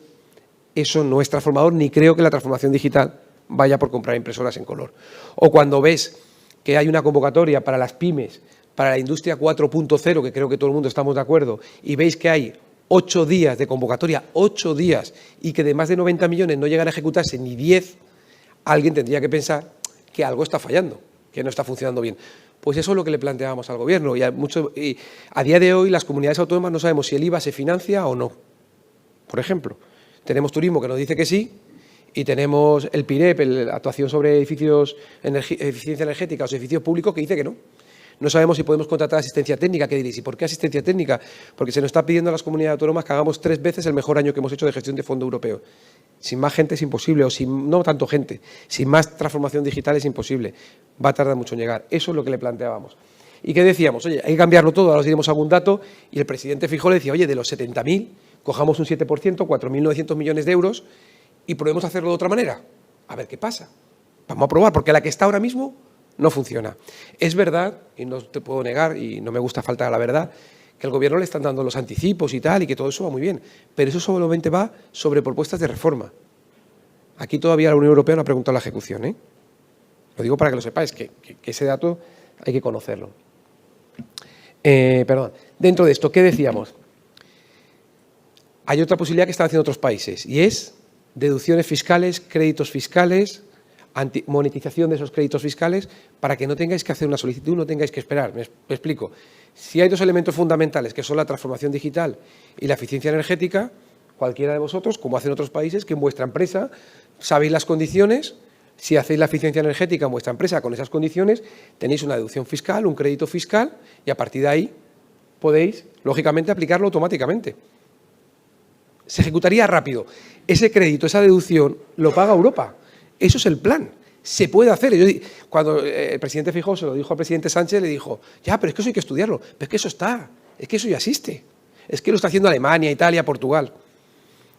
eso no es transformador, ni creo que la transformación digital vaya por comprar impresoras en color. O cuando ves que hay una convocatoria para las pymes, para la industria 4.0, que creo que todo el mundo estamos de acuerdo, y veis que hay 8 días de convocatoria, 8 días, y que de más de 90 millones no llegan a ejecutarse ni 10, alguien tendría que pensar que algo está fallando, que no está funcionando bien. Pues eso es lo que le planteábamos al Gobierno. Y a día de hoy las comunidades autónomas no sabemos si el IVA se financia o no. Por ejemplo, tenemos turismo que nos dice que sí y tenemos el PIREP, la actuación sobre edificios, eficiencia energética o edificios públicos, que dice que no. No sabemos si podemos contratar asistencia técnica. ¿Qué diréis? ¿Y por qué asistencia técnica? Porque se nos está pidiendo a las comunidades autónomas que hagamos 3 veces el mejor año que hemos hecho de gestión de fondo europeo. Sin más gente es imposible, o sin no tanto gente, sin más transformación digital es imposible. Va a tardar mucho en llegar. Eso es lo que le planteábamos. ¿Y qué decíamos? Oye, hay que cambiarlo todo, ahora os diremos algún dato, y el presidente Feijóo le decía, oye, de los 70.000, cojamos un 7%, 4.900 millones de euros, y probemos hacerlo de otra manera. A ver qué pasa. Vamos a probar, porque la que está ahora mismo no funciona. Es verdad, y no te puedo negar, y no me gusta faltar a la verdad, que al Gobierno le están dando los anticipos y tal, y que todo eso va muy bien. Pero eso solamente va sobre propuestas de reforma. Aquí todavía la Unión Europea no ha preguntado la ejecución, ¿eh? Lo digo para que lo sepáis, que ese dato hay que conocerlo. Perdón. Dentro de esto, ¿qué decíamos? Hay otra posibilidad que están haciendo otros países, y es deducciones fiscales, créditos fiscales, monetización de esos créditos fiscales, para que no tengáis que hacer una solicitud, no tengáis que esperar. Me explico. Si hay 2 elementos fundamentales, que son la transformación digital y la eficiencia energética, cualquiera de vosotros, como hacen otros países, que en vuestra empresa sabéis las condiciones, si hacéis la eficiencia energética en vuestra empresa con esas condiciones, tenéis una deducción fiscal, un crédito fiscal, y a partir de ahí podéis, lógicamente, aplicarlo automáticamente. Se ejecutaría rápido. Ese crédito, esa deducción, lo paga Europa. Eso es el plan. Se puede hacer. Cuando el presidente Feijóo se lo dijo al presidente Sánchez, le dijo, ya, pero es que eso hay que estudiarlo. Pero es que eso está, es que eso ya existe. Es que lo está haciendo Alemania, Italia, Portugal.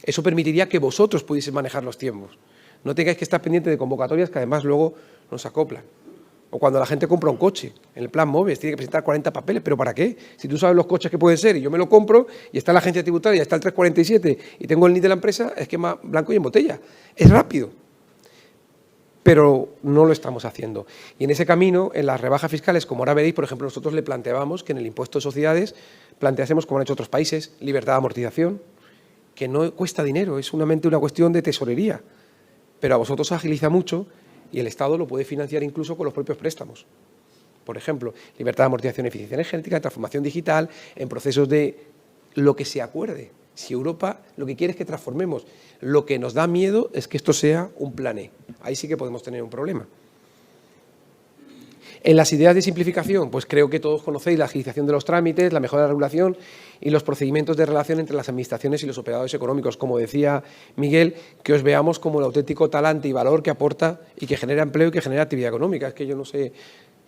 Eso permitiría que vosotros pudieseis manejar los tiempos. No tengáis que estar pendientes de convocatorias que además luego nos acoplan. O cuando la gente compra un coche, en el plan MOVES, tiene que presentar 40 papeles. ¿Pero para qué? Si tú sabes los coches que pueden ser y yo me lo compro y está la agencia tributaria, está el 347 y tengo el NID de la empresa, es que es más blanco y en botella. Es rápido. Pero no lo estamos haciendo. Y en ese camino, en las rebajas fiscales, como ahora veréis, por ejemplo, nosotros le planteábamos que en el impuesto de sociedades planteásemos, como han hecho otros países, libertad de amortización, que no cuesta dinero, es solamente una cuestión de tesorería. Pero a vosotros agiliza mucho y el Estado lo puede financiar incluso con los propios préstamos. Por ejemplo, libertad de amortización, eficiencia energética, transformación digital, en procesos de lo que se acuerde. Si Europa lo que quiere es que transformemos, lo que nos da miedo es que esto sea un plan E. Ahí sí que podemos tener un problema. En las ideas de simplificación, pues creo que todos conocéis la agilización de los trámites, la mejora de la regulación y los procedimientos de relación entre las administraciones y los operadores económicos. Como decía Miguel, que os veamos como el auténtico talante y valor que aporta y que genera empleo y que genera actividad económica. Es que yo no sé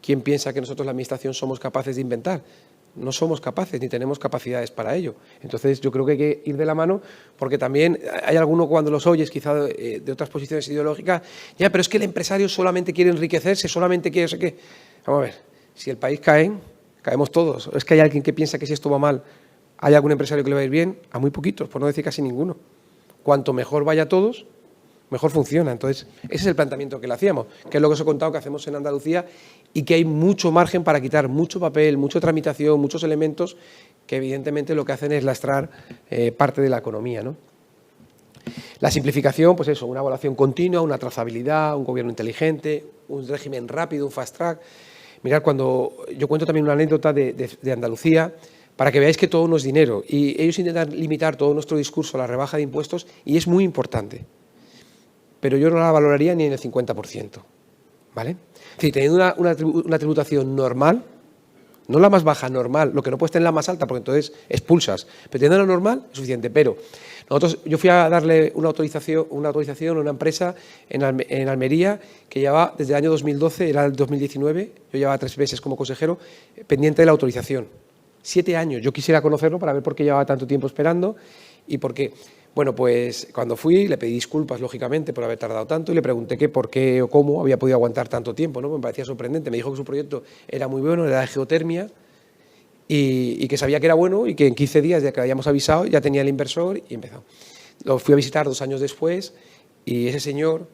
quién piensa que nosotros la administración somos capaces de inventar. No somos capaces ni tenemos capacidades para ello. Entonces yo creo que hay que ir de la mano, porque también hay alguno cuando los oyes quizá de otras posiciones ideológicas, ya, pero es que el empresario solamente quiere enriquecerse, solamente quiere, no sé qué. Vamos a ver, si el país cae, caemos todos. Es que hay alguien que piensa que si esto va mal, hay algún empresario que le va a ir bien, a muy poquitos, por no decir casi ninguno. Cuanto mejor vaya a todos, mejor funciona. Entonces, ese es el planteamiento que le hacíamos, que es lo que os he contado que hacemos en Andalucía y que hay mucho margen para quitar mucho papel, mucha tramitación, muchos elementos que evidentemente lo que hacen es lastrar parte de la economía, ¿no? La simplificación, pues eso, una evaluación continua, una trazabilidad, un gobierno inteligente, un régimen rápido, un fast track. Mirad, cuando yo cuento también una anécdota de Andalucía, para que veáis que todo no es dinero. Y ellos intentan limitar todo nuestro discurso a la rebaja de impuestos y es muy importante. Pero yo no la valoraría ni en el 50%. ¿Vale? Es decir, teniendo una tributación normal, no la más baja, normal, lo que no puedes tener la más alta porque entonces expulsas, pero teniendo la normal es suficiente. Pero yo fui a darle una autorización a una empresa en Almería que llevaba desde el año 2012, era el 2019, yo llevaba 3 meses como consejero pendiente de la autorización. 7 años, yo quisiera conocerlo para ver por qué llevaba tanto tiempo esperando y por qué. Bueno, pues cuando fui le pedí disculpas, lógicamente, por haber tardado tanto y le pregunté qué, por qué o cómo había podido aguantar tanto tiempo, ¿no? Me parecía sorprendente. Me dijo que su proyecto era muy bueno, era de geotermia y que sabía que era bueno y que en 15 días, ya que habíamos avisado, ya tenía el inversor y empezó. Lo fui a visitar 2 años después y ese señor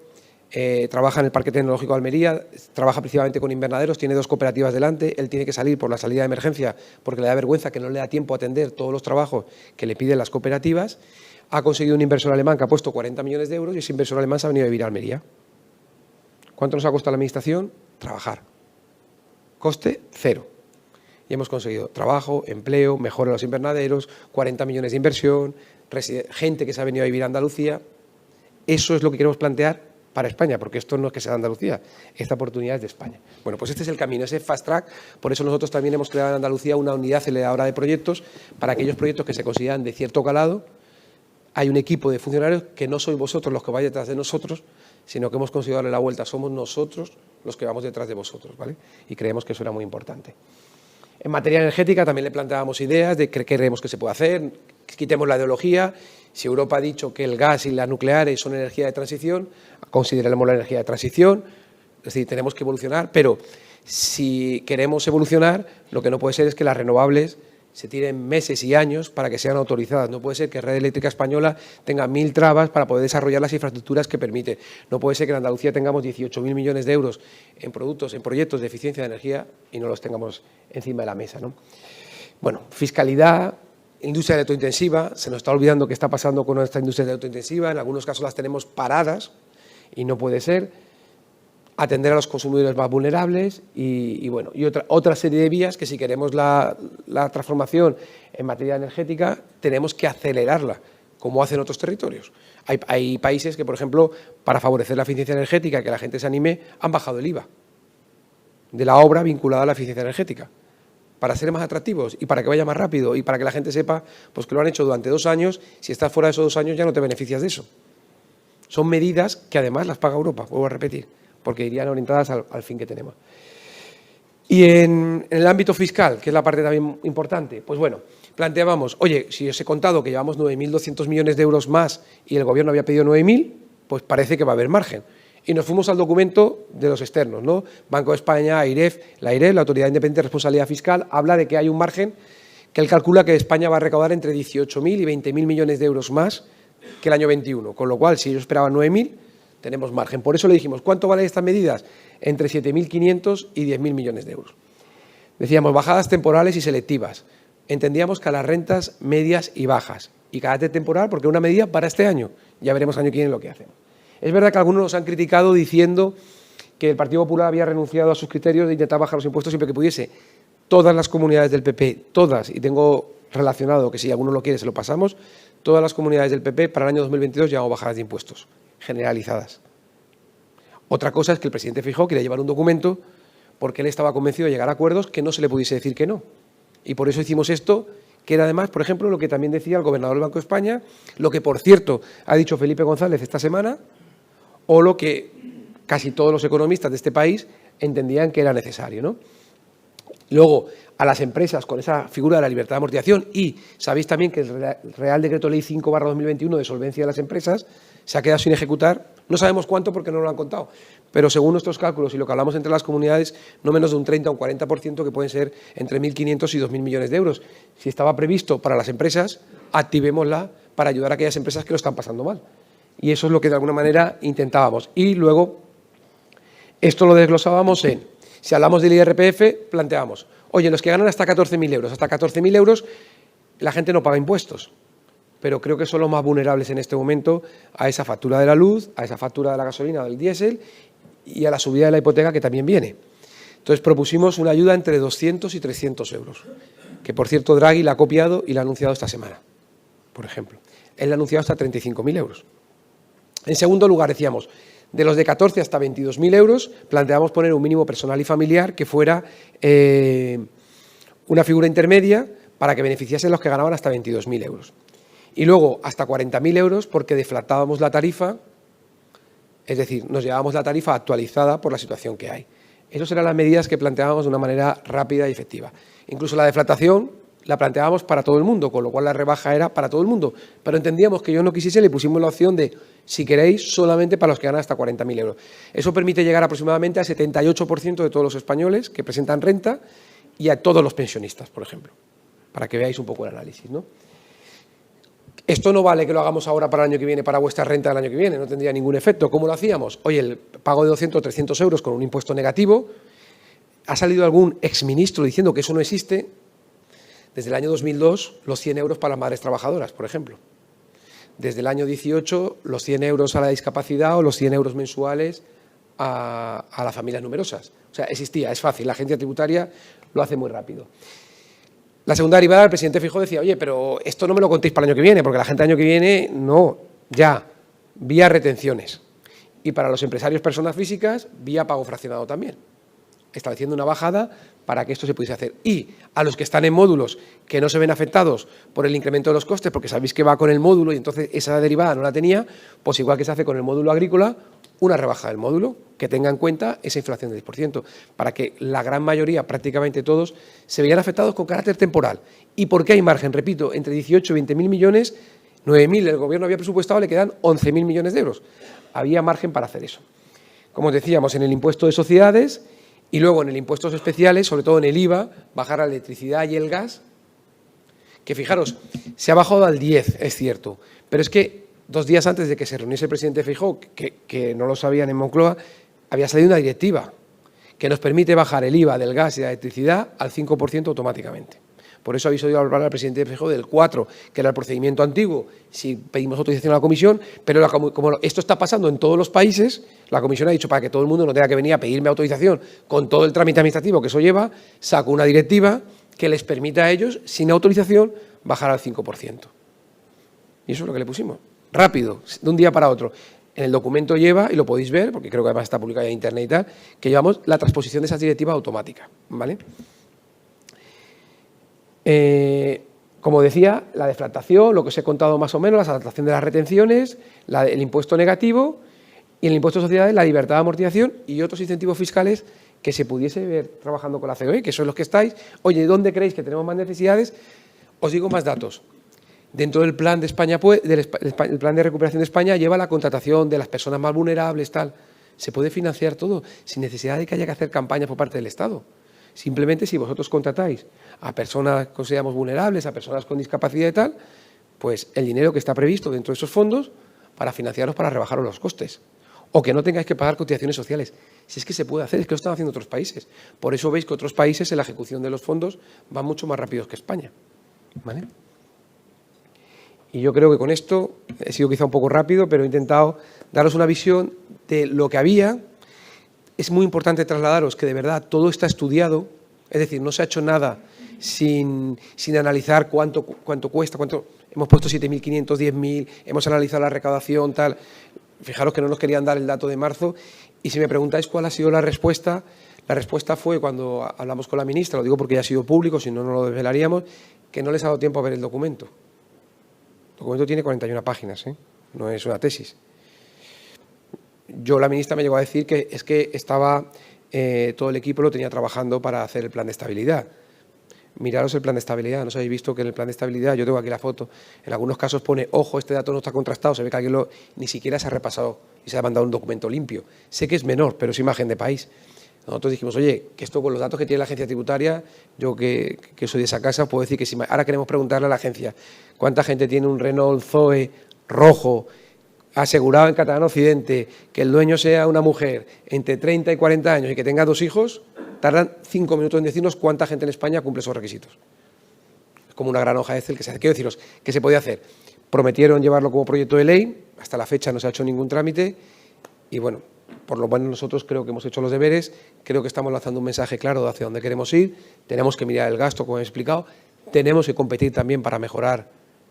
trabaja en el Parque Tecnológico de Almería, trabaja principalmente con invernaderos, tiene 2 cooperativas delante, él tiene que salir por la salida de emergencia porque le da vergüenza que no le da tiempo a atender todos los trabajos que le piden las cooperativas. Ha conseguido un inversor alemán que ha puesto 40 millones de euros y ese inversor alemán se ha venido a vivir a Almería. ¿Cuánto nos ha costado la administración? Trabajar. Coste 0. Y hemos conseguido trabajo, empleo, mejora en los invernaderos, 40 millones de inversión, gente que se ha venido a vivir a Andalucía. Eso es lo que queremos plantear para España, porque esto no es que sea de Andalucía, esta oportunidad es de España. Bueno, pues este es el camino, ese fast track, por eso nosotros también hemos creado en Andalucía una unidad aceleradora de proyectos para aquellos proyectos que se consideran de cierto calado. Hay un equipo de funcionarios que no sois vosotros los que vais detrás de nosotros, sino que hemos conseguido darle la vuelta, somos nosotros los que vamos detrás de vosotros, ¿vale? Y creemos que eso era muy importante. En materia energética también le planteábamos ideas de qué creemos que se puede hacer, quitemos la ideología. Si Europa ha dicho que el gas y las nucleares son energía de transición, consideremos la energía de transición, es decir, tenemos que evolucionar, pero si queremos evolucionar, lo que no puede ser es que las renovables se tiren meses y años para que sean autorizadas. No puede ser que Red Eléctrica Española tenga 1000 trabas para poder desarrollar las infraestructuras que permite. No puede ser que en Andalucía tengamos 18.000 millones de euros en productos, en proyectos de eficiencia de energía y no los tengamos encima de la mesa, ¿no? Bueno, fiscalidad, industria electrointensiva, se nos está olvidando qué está pasando con nuestra industria electrointensiva, en algunos casos las tenemos paradas y no puede ser. Atender a los consumidores más vulnerables y otra serie de vías que si queremos la transformación en materia energética tenemos que acelerarla, como hacen otros territorios. Hay países que, por ejemplo, para favorecer la eficiencia energética, que la gente se anime, han bajado el IVA de la obra vinculada a la eficiencia energética, para ser más atractivos y para que vaya más rápido y para que la gente sepa pues, que lo han hecho durante 2 años, si estás fuera de esos 2 años ya no te beneficias de eso. Son medidas que además las paga Europa, vuelvo a repetir, porque irían orientadas al fin que tenemos. Y en el ámbito fiscal, que es la parte también importante, pues bueno, planteábamos, oye, si os he contado que llevamos 9.200 millones de euros más y el Gobierno había pedido 9.000, pues parece que va a haber margen. Y nos fuimos al documento de los externos, ¿no? Banco de España, AIREF, la Autoridad Independiente de Responsabilidad Fiscal, habla de que hay un margen que él calcula que España va a recaudar entre 18.000 y 20.000 millones de euros más que el año 21, con lo cual, si ellos esperaban 9.000, tenemos margen. Por eso le dijimos, ¿cuánto valen estas medidas? Entre 7.500 y 10.000 millones de euros. Decíamos, bajadas temporales y selectivas. Entendíamos que a las rentas medias y bajas. Y carácter temporal, porque una medida para este año. Ya veremos año que viene lo que hacemos. Es verdad que algunos nos han criticado diciendo que el Partido Popular había renunciado a sus criterios de intentar bajar los impuestos siempre que pudiese. Todas las comunidades del PP, todas, y tengo relacionado que si alguno lo quiere se lo pasamos, todas las comunidades del PP para el año 2022 llevamos bajadas de impuestos generalizadas. Otra cosa es que el presidente Feijóo quería llevar un documento porque él estaba convencido de llegar a acuerdos que no se le pudiese decir que no. Y por eso hicimos esto, que era además, por ejemplo, lo que también decía el gobernador del Banco de España, lo que, por cierto, ha dicho Felipe González esta semana, o lo que casi todos los economistas de este país entendían que era necesario, ¿no? Luego, a las empresas con esa figura de la libertad de amortización y sabéis también que el Real Decreto Ley 5/2021 de solvencia de las empresas se ha quedado sin ejecutar, no sabemos cuánto porque no lo han contado, pero según nuestros cálculos y lo que hablamos entre las comunidades, no menos de un 30 o un 40% que pueden ser entre 1.500 y 2.000 millones de euros. Si estaba previsto para las empresas, activémosla para ayudar a aquellas empresas que lo están pasando mal. Y eso es lo que de alguna manera intentábamos. Y luego, esto lo desglosábamos en, si hablamos del IRPF, planteábamos, oye, los que ganan hasta 14.000 euros, hasta 14.000 euros, la gente no paga impuestos, pero creo que son los más vulnerables en este momento a esa factura de la luz, a esa factura de la gasolina o del diésel y a la subida de la hipoteca que también viene. Entonces propusimos una ayuda entre 200 y 300 euros, que por cierto Draghi la ha copiado y la ha anunciado esta semana, por ejemplo. Él la ha anunciado hasta 35.000 euros. En segundo lugar, decíamos, de los de 14 hasta 22.000 euros, planteamos poner un mínimo personal y familiar que fuera una figura intermedia para que beneficiase a los que ganaban hasta 22.000 euros. Y luego hasta 40.000 euros porque deflatábamos la tarifa, es decir, nos llevábamos la tarifa actualizada por la situación que hay. Esas eran las medidas que planteábamos de una manera rápida y efectiva. Incluso la deflatación la planteábamos para todo el mundo, con lo cual la rebaja era para todo el mundo. Pero entendíamos que yo no quisiese, le pusimos la opción de, si queréis, solamente para los que ganan hasta 40.000 euros. Eso permite llegar aproximadamente al 78% de todos los españoles que presentan renta y a todos los pensionistas, por ejemplo, para que veáis un poco el análisis, ¿no? Esto no vale que lo hagamos ahora para el año que viene, para vuestra renta del año que viene, no tendría ningún efecto. ¿Cómo lo hacíamos? Oye, el pago de 200 o 300 euros con un impuesto negativo, ha salido algún exministro diciendo que eso no existe. Desde el año 2002, los 100 euros para las madres trabajadoras, por ejemplo. Desde el año 18, los 100 euros a la discapacidad o los 100 euros mensuales a las familias numerosas. O sea, existía, es fácil, la agencia tributaria lo hace muy rápido. La segunda derivada, el presidente Feijóo decía, oye, pero esto no me lo contéis para el año que viene, porque la gente del año que viene, no, ya, vía retenciones. Y para los empresarios personas físicas, vía pago fraccionado también, estableciendo una bajada para que esto se pudiese hacer. Y a los que están en módulos que no se ven afectados por el incremento de los costes, porque sabéis que va con el módulo y entonces esa derivada no la tenía, pues igual que se hace con el módulo agrícola, una rebaja del módulo que tenga en cuenta esa inflación del 10%, para que la gran mayoría, prácticamente todos, se vean afectados con carácter temporal. ¿Y por qué hay margen? Repito, entre 18 y 20.000 millones, 9.000 el Gobierno había presupuestado, le quedan 11.000 millones de euros. Había margen para hacer eso. Como os decíamos, en el impuesto de sociedades y luego en el impuestos especiales, sobre todo en el IVA, bajar la electricidad y el gas, que fijaros, se ha bajado al 10, es cierto, pero es que 2 días antes de que se reuniese el presidente Feijóo, que no lo sabían en Moncloa, había salido una directiva que nos permite bajar el IVA del gas y de la electricidad al 5% automáticamente. Por eso habéis oído hablar al presidente Feijóo del 4, que era el procedimiento antiguo, si pedimos autorización a la Comisión, pero como esto está pasando en todos los países, la Comisión ha dicho para que todo el mundo no tenga que venir a pedirme autorización con todo el trámite administrativo que eso lleva, saco una directiva que les permita a ellos, sin autorización, bajar al 5%. Y eso es lo que le pusimos. Rápido, de un día para otro. En el documento lleva, y lo podéis ver, porque creo que además está publicado en internet y tal, que llevamos la transposición de esas directivas automática, ¿vale? Como decía, la deflactación, lo que os he contado más o menos, la adaptación de las retenciones, el impuesto negativo y el impuesto de sociedades, la libertad de amortización y otros incentivos fiscales que se pudiese ver trabajando con la COE, que son los que estáis. Oye, ¿dónde creéis que tenemos más necesidades? Os digo más datos. Dentro del plan de España, el plan de recuperación de España lleva la contratación de las personas más vulnerables, tal. Se puede financiar todo sin necesidad de que haya que hacer campañas por parte del Estado. Simplemente si vosotros contratáis a personas que consideramos vulnerables, a personas con discapacidad y tal, pues el dinero que está previsto dentro de esos fondos para financiaros, para rebajaros los costes. O que no tengáis que pagar cotizaciones sociales. Si es que se puede hacer, es que lo están haciendo otros países. Por eso veis que otros países en la ejecución de los fondos van mucho más rápidos que España, ¿vale? Y yo creo que con esto he sido quizá un poco rápido, pero he intentado daros una visión de lo que había. Es muy importante trasladaros que de verdad todo está estudiado, es decir, no se ha hecho nada sin analizar cuánto cuesta, hemos puesto 7.500, 10.000, hemos analizado la recaudación, tal. Fijaros que no nos querían dar el dato de marzo y si me preguntáis cuál ha sido la respuesta fue cuando hablamos con la ministra, lo digo porque ya ha sido público, si no, no lo desvelaríamos, que no les ha dado tiempo a ver el documento. El documento tiene 41 páginas, no es una tesis. La ministra me llegó a decir que es que estaba, todo el equipo lo tenía trabajando para hacer el plan de estabilidad. Miraros el plan de estabilidad, no os habéis visto que en el plan de estabilidad, yo tengo aquí la foto, en algunos casos pone, ojo, este dato no está contrastado, se ve que alguien ni siquiera se ha repasado y se ha mandado un documento limpio. Sé que es menor, pero es imagen de país. Nosotros dijimos, oye, que esto con los datos que tiene la agencia tributaria, yo que soy de esa casa, puedo decir que si ahora queremos preguntarle a la agencia cuánta gente tiene un Renault Zoe rojo asegurado en catalán Occidente, que el dueño sea una mujer entre 30 y 40 años y que tenga 2 hijos, tardan 5 minutos en decirnos cuánta gente en España cumple esos requisitos. Es como una gran hoja de Excel que se hace. Quiero deciros que se podía hacer. Prometieron llevarlo como proyecto de ley, hasta la fecha no se ha hecho ningún trámite y bueno, por lo menos nosotros creo que hemos hecho los deberes, creo que estamos lanzando un mensaje claro de hacia dónde queremos ir, tenemos que mirar el gasto, como he explicado, tenemos que competir también para mejorar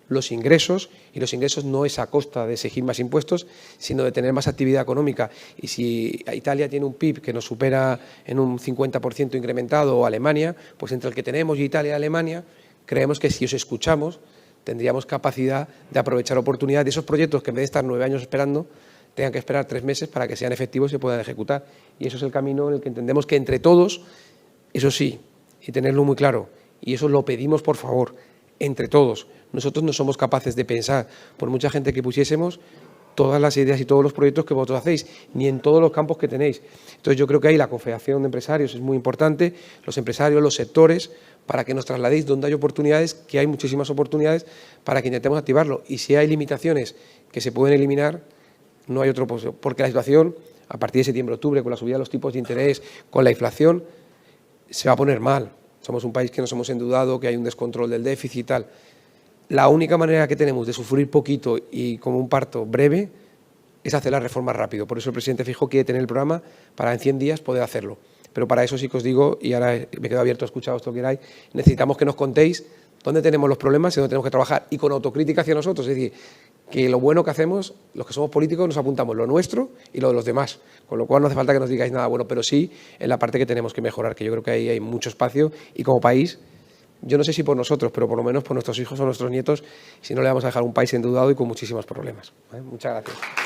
los ingresos, y los ingresos no es a costa de exigir más impuestos, sino de tener más actividad económica. Y si Italia tiene un PIB que nos supera en un 50% incrementado, o Alemania, pues entre el que tenemos y Italia y Alemania, creemos que si os escuchamos, tendríamos capacidad de aprovechar oportunidades de esos proyectos que en vez de estar 9 años esperando, tengan que esperar 3 meses para que sean efectivos y se puedan ejecutar. Y eso es el camino en el que entendemos que entre todos, eso sí, y tenerlo muy claro, y eso lo pedimos por favor, entre todos. Nosotros no somos capaces de pensar, por mucha gente que pusiésemos, todas las ideas y todos los proyectos que vosotros hacéis, ni en todos los campos que tenéis. Entonces yo creo que ahí la confederación de empresarios es muy importante, los empresarios, los sectores, para que nos trasladéis donde hay oportunidades, que hay muchísimas oportunidades, para que intentemos activarlo. Y si hay limitaciones que se pueden eliminar, no hay otro posible, porque la situación, a partir de septiembre, octubre, con la subida de los tipos de interés, con la inflación, se va a poner mal. Somos un país que nos hemos endeudado, que hay un descontrol del déficit y tal. La única manera que tenemos de sufrir poquito y como un parto breve es hacer la reforma rápido. Por eso el presidente Feijóo quiere tener el programa para en 100 días poder hacerlo. Pero para eso sí que os digo, y ahora me quedo abierto a escucharos todo lo que queráis, necesitamos que nos contéis dónde tenemos los problemas y dónde tenemos que trabajar. Y con autocrítica hacia nosotros, es decir, que lo bueno que hacemos, los que somos políticos, nos apuntamos lo nuestro y lo de los demás. Con lo cual no hace falta que nos digáis nada bueno, pero sí en la parte que tenemos que mejorar, que yo creo que ahí hay mucho espacio y como país, yo no sé si por nosotros, pero por lo menos por nuestros hijos o nuestros nietos, si no le vamos a dejar un país endeudado y con muchísimos problemas. Muchas gracias.